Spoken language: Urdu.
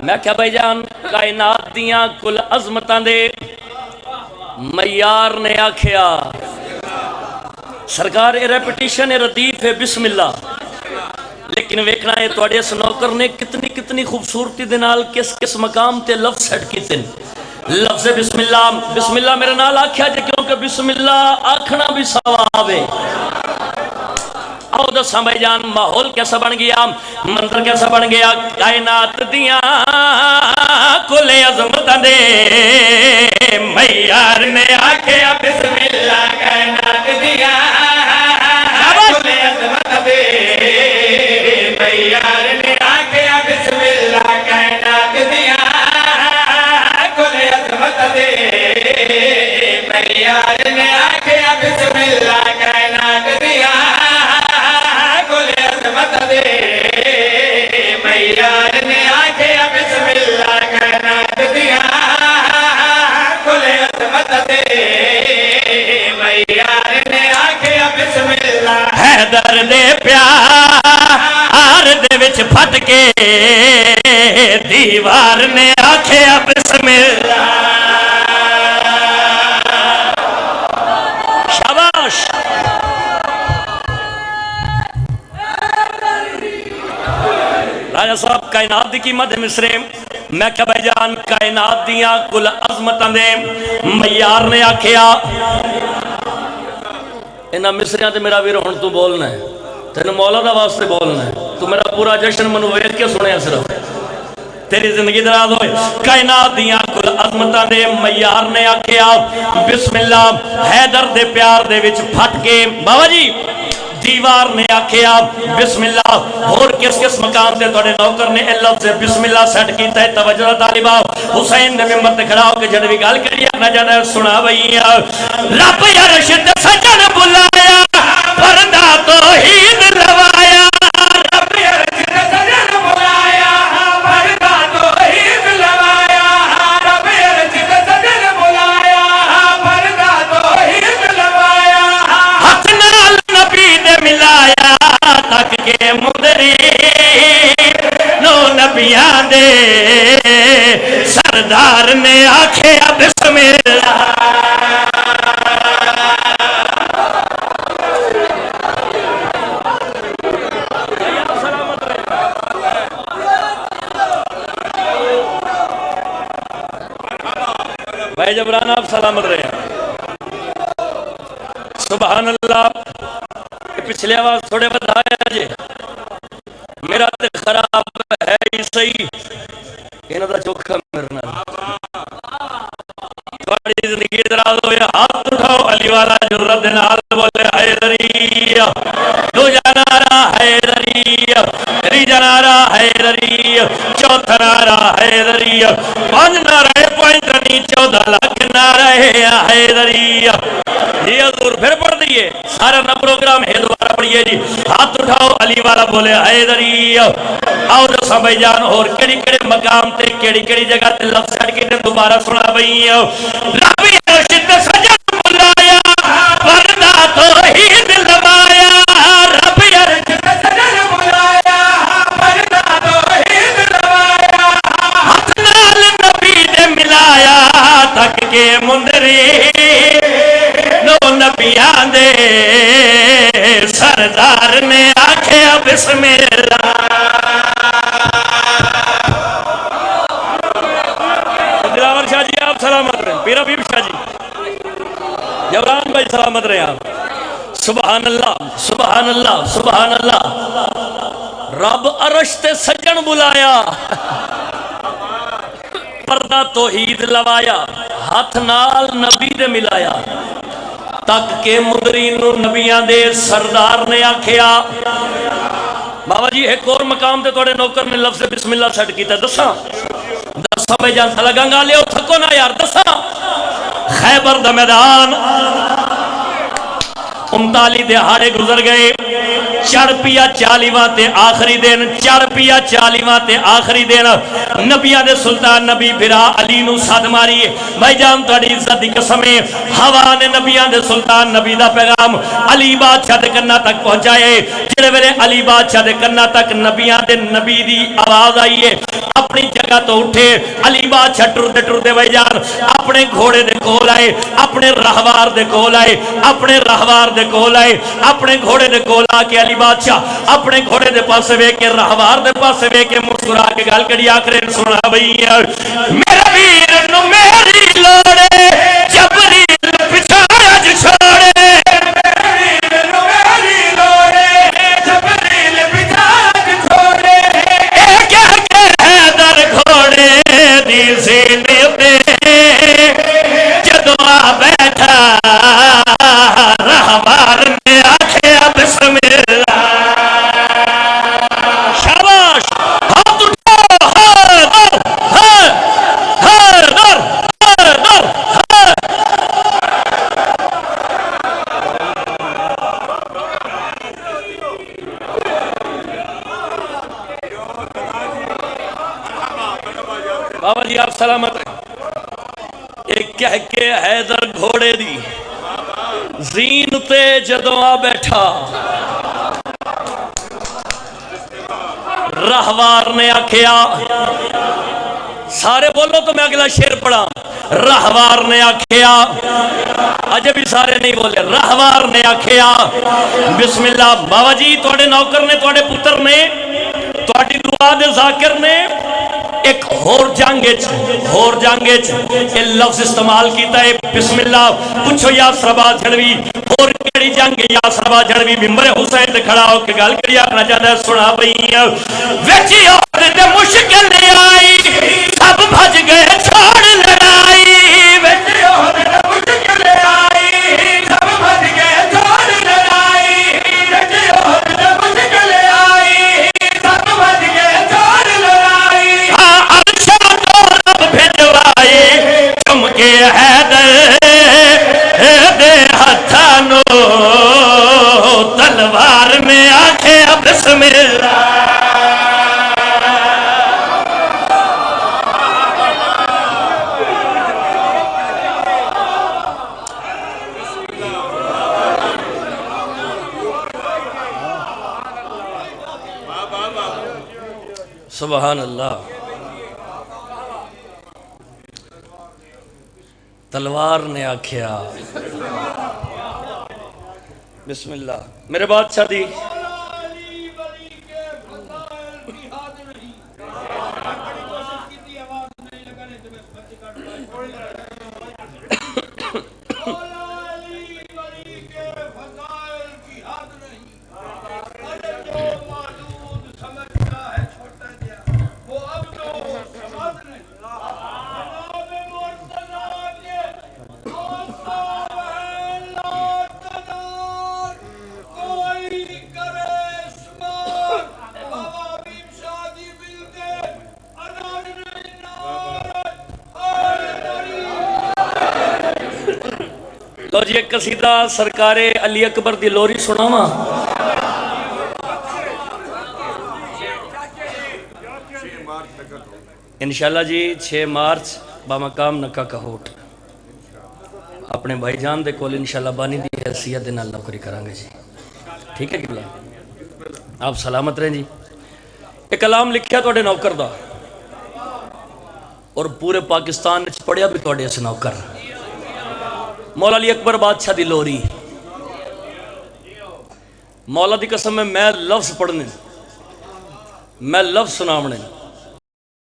میں کیا بھائی جان کائنات دیاں کل عظمتاں دے معیار نے آکھیا سرکار ریپیٹیشن ردیف ہے بسم اللہ، لیکن ویکھنا ہے تواڈے اس نوکر نے کتنی خوبصورتی دے نال کس کس مقام تے لفظ سیٹ کیتے ہیں۔ لفظ بسم اللہ میرے نال آکھیا جے کیونکہ بسم اللہ آکھنا بھی ثواب ہے۔ آؤ دساں بھائی جان ماحول کیسا بن گیا، منظر کیسا بن گیا، کائنات دیاں کل عظمتاں دے معیار نے آکھیا بسم اللہ، کائنات دیاں کل عظمتاں دے معیار نے آکھیا بسم اللہ، کائنات دیاں کل عظمتاں دے معیار نے آکھیا بسم اللہ، کائنات دیاں معیار نے آکھیا بسم اللہ، کائنات دیاں کل عظمت دے معیار نے آکھیا بسم اللہ، حیدر دے پیار دے وچ پھٹ کے دیوار نے آکھیا بسم اللہ۔ شاباش راجہ صاحب کائنات دی قیمت مصرے میں کیا بھائی جان کائنات دیاں کل عظمتاں دے معیار نے آکھیا انہاں مصریاں تے میرا ویر ہن تو بولنا ہے، تینوں مولا دا واسطے بولنا ہے، تو میرا پورا جشن منو ویکھ کے سنیا صرف تیری زندگی دراز ہوئے۔ کائنات دیاں کل عظمتاں دے معیار نے آکھیا بسم اللہ، حیدر دے پیار دے وچ پھٹ کے بابا جی دیوار نے آکھیا بسم اللہ، اور کس مقام تے توڑے نوکر نے لفظ بسم اللہ سیٹ کیتا ہے۔ توجہ طالبہ حسین نے ممبر تے کھڑا ہو کے جڑ بھی گل کری نہ جانا سنا بھئی رب عرش تے سجن بلایا پردہ توحید لوایا، رب عرش تے سجن بلایا پردہ توحید لوایا، رب عرش تے سجن بلایا پردہ توحید لوایا، ہاتھ نال نبی دے ملایا تک کے مدری نو نبیاں دے سردار نے آکھیا بسم اللہ۔ بھائی جبران آپ سلامت رہے ہیں، سبحان اللہ۔ پچھلے آواز تھوڑے بتایا جے میرا تے خراب ہے ہی صحیح انہاں دا چوکھا مرنا تھوڑی زندگی دراز ہوئے ہاتھ اٹھاؤ علی والا جرت نال بولے حیدری دو جنارا حیدری تری جنارا حیدری چوتھا نارا حیدری پانچ نارا پوائنٹ نہیں 14 لاکھ نارا حیدری۔ یہ حضور پھر پڑھ دیئے سارا نہ پروگرام ہے دوبارہ پڑھئے جی ہاتھ اٹھاؤ علی والا بولے حیدری۔ آؤ دسا بھائی جان اور کیڑی مقام تے کیڑی جگہ تے لفظ سیٹ کے دوبارہ سنا بھئی رب عرش تے سجن بلایا پردہ توحید لوایا، رب عرش تے سجن بلایا پردہ توحید لوایا، ہاتھ نال نبی دے ملایا تک کے مندری نو نبیاں دے سردار نے آکھیا بسم اللہ۔ دلاور شاہ جی آپ سلامت رہیں، پیر حبیب شاہ جی، جبران بھائی سلامت رہیں آپ۔ سبحان اللہ سبحان اللہ سبحان اللہ۔ رب عرش تے سجن بلایا پردہ توحید لوایا، ہاتھ نال نبی دے ملایا تک کے مدرین نبیان دے سردار نے آکھیا بابا جی ایک اور مقام تے توڑے نوکر نے لفظ بسم اللہ سیٹ کیتا ہے دساں بھائی جان سا لگا لے تھکو نا یار دساں خیبر دا میدان 39 دہاڑے گزر گئے، چڑھ پیا 40واں تے آخری دن، چڑھ پیا 40واں تے آخری دن، نبیاں دے سلطان نبی بھرا علی نو ساتھ ماری بھائی جان تہاڈی عزت دی قسم ہے ہوا نے نبیاں دے سلطان نبی دا پیغام علی بادشاہ دے کنا تک پہنچائے۔ جڑے ویلے علی بادشاہ دے کنا تک نبیاں دے نبی دی آواز آئی ہے اپنی اپنی جگہ تو اٹھے علی بادشاہ ٹردے ٹردے بھائی جان اپنے گھوڑے دے کول آئے اپنے راہوار دے کول آئے اپنے راہوار دے کول آئے اپنے گھوڑے دے کول آ کے علی بادشاہ اپنے گھوڑے دے پاسے وے کے راہوار دے پاسے وے کے مسکرا کے گل کڑی آکرے سنا بھئی میرے ویر نو میری لوڑے جبریل پچھایا جو چھوڑے بابا جی آپ سلامت ہیں ایک کہہ کے حیدر گھوڑے دی زین تے جدوں آ بیٹھا راہوار نے آکھیا سارے بولو تو میں اگلا شعر پڑھا راہوار نے آکھیا اجے بھی سارے نہیں بولے راہوار نے آکھیا بسم اللہ بابا جی توڑے نوکر نے توڑے پتر نے توڑی دعا دے ذاکر نے ایک ہور جانگے یہ لفظ استعمال کیتا ہے بسم اللہ پوچھو یا سربا جھڑوی اور کیڑی جنگ یا سربا جھڑوی ممبر حسین تے کھڑا ہو کے گل کری آکھنا چاہتا ہے سنا بھئی ویچی اور تے مشکل آئی سب بھج گئے چھوڑ لڑائی ویچی اور تے مشکل آئی سب بھج گئے چھوڑ لڑائی ویچی اور تے مشکل آئی سب بھج گئے چھوڑ لڑائی چمکے حیدر دے ہتھانو تلوار میں آنکھیں بسم اللہ سبحان اللہ تلوار نے آکھیا بسم اللہ میرے بادشاہ دی تو جی ایک قصیدہ سرکار علی اکبر دی لوری سناواں انشاءاللہ جی 6 مارچ بامقام نکا کہوٹ اپنے بھائی جان دے کول انشاءاللہ بانی دی حیثیت دے نال نوکری کرانگے جی ٹھیک ہے قبلہ آپ سلامت رہیں جی ایک کلام لکھیا توڑے نوکر دا اور پورے پاکستان نے پڑھیا بھی توڑے اس نوکر مولا علی اکبر بادشاہ دی لوری مولا دی قسم میں لفظ پڑھنے میں لفظ سنامنے